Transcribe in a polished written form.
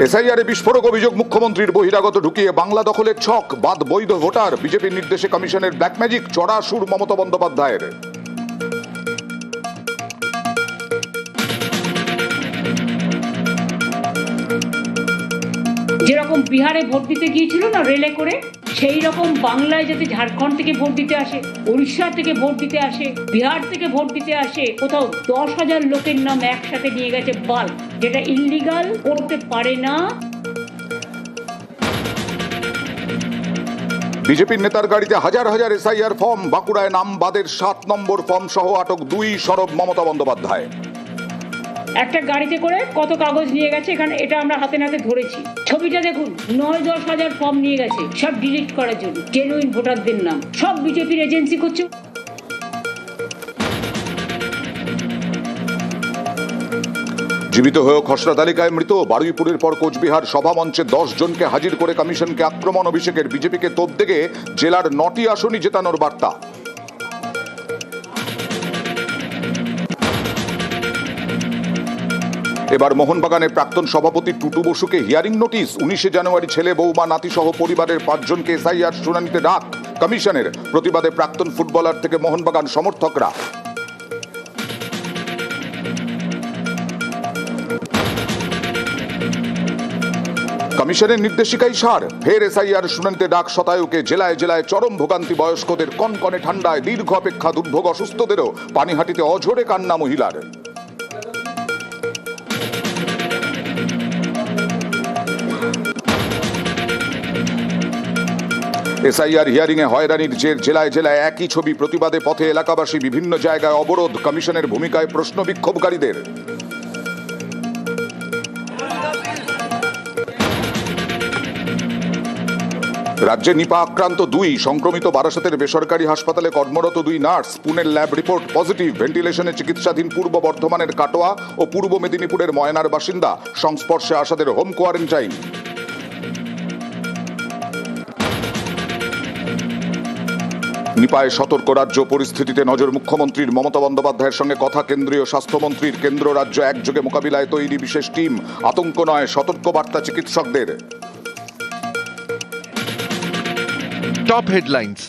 এসআইআরে বিস্ফোরক অভিযোগ, মুখ্যমন্ত্রীর বহিরাগত ঢুকিয়ে বাংলা দখলের ছক, বাদ বৈধ ভোটার, বিজেপির নির্দেশে কমিশনের ব্ল্যাক ম্যাজিক, চড়া সুর মমতা বন্দ্যোপাধ্যায়ের। যেরকম বিহারে ভোট দিতে গিয়েছিল না রেলে করে, সেই রকম বাংলায় যাতে ঝাড়খণ্ড থেকে ভোট দিতে আসে, উড়িষ্যা থেকে ভোট দিতে আসে, বিহার থেকে ভোট দিতে আসে, কোথাও 10,000 লোকের নাম একসাথে নিয়ে গেছে বাল্ক, যেটা ইল্লিগাল, করতে পারে না। বিজেপির নেতার গাড়িতে হাজার হাজার এসআইআর ফর্ম, বাঁকুড়ায় নাম বাদের 7 নম্বর ফর্ম সহ আটক 2 সরব মমতা বন্দ্যোপাধ্যায়। একটা গাড়িতে করে কত কাগজ নিয়ে গেছে এখানে, এটা আমরা হাতে নাতে ধরেছি। ছবিটা দেখুন, 9-10 হাজার ফর্ম নিয়ে গেছে, সব ডিলিট করার জন্য, জেনুইন ভোটারদের নাম, সব বিজেপির এজেন্সি করছে। জীবিত হয়েও খসড়া তালিকায় মৃত, বারুইপুরের পর কোচবিহার সভামঞ্চে 10 জনকে হাজির করে কমিশনকে আক্রমণ, অভিষেকের বিজেপিকে তোপ দেগে জেলার 9টি আসনই জেতানোর বার্তা। এবার মোহনবাগানের প্রাক্তন সভাপতি টুটু বসুকে হিয়ারিং নোটিশ। 19 জানুয়ারি ছেলে, বৌমা, নাতি সহ পরিবারের 5 জনকে এসআইআর শুনানিতে ডাক কমিশনের। প্রতিবাদে প্রাক্তন ফুটবলার থেকে মোহনবাগান সমর্থকরা। কমিশনের নির্দেশিকাই সার, ফের এসআইআর শুনানিতে ডাক শতায়ুকে। জেলায় জেলায় চরম ভোগান্তি, বয়স্কদের কনকনে ঠান্ডায় দীর্ঘ অপেক্ষা, দুর্ভোগ অসুস্থদেরও। পানিহাটিতে অঝোরে কান্না মহিলার। এসআইআর হিয়ারিং এ হয়রানির জের, জেলায় জেলায় একই ছবি। প্রতিবাদে পথে এলাকাবাসী, বিভিন্ন জায়গায় অবরোধ, কমিশনের ভূমিকায় প্রশ্ন বিক্ষোভকারীদের। রাজ্যে নিপা আক্রান্ত 2 সংক্রমিত, বারাসতের বেসরকারি হাসপাতালে কর্মরত 2 নার্স। পুনের ল্যাব রিপোর্ট পজিটিভ। ভেন্টিলেশনে চিকিৎসাধীন পূর্ব বর্ধমানের কাটোয়া ও পূর্ব মেদিনীপুরের ময়নার বাসিন্দা। সংস্পর্শে আসাদের হোম কোয়ারেন্টাইন। নিপায় সতর্ক রাজ্য, পরিস্থিতিতে নজর মুখ্যমন্ত্রীর। মমতা বন্দ্যোপাধ্যায়ের সঙ্গে কথা কেন্দ্রীয় স্বাস্থ্যমন্ত্রীর। কেন্দ্র রাজ্য একযোগে মোকাবিলায় তৈরি বিশেষ টিম। আতঙ্ক নয়, সতর্ক বার্তা চিকিৎসকদের। Top headlines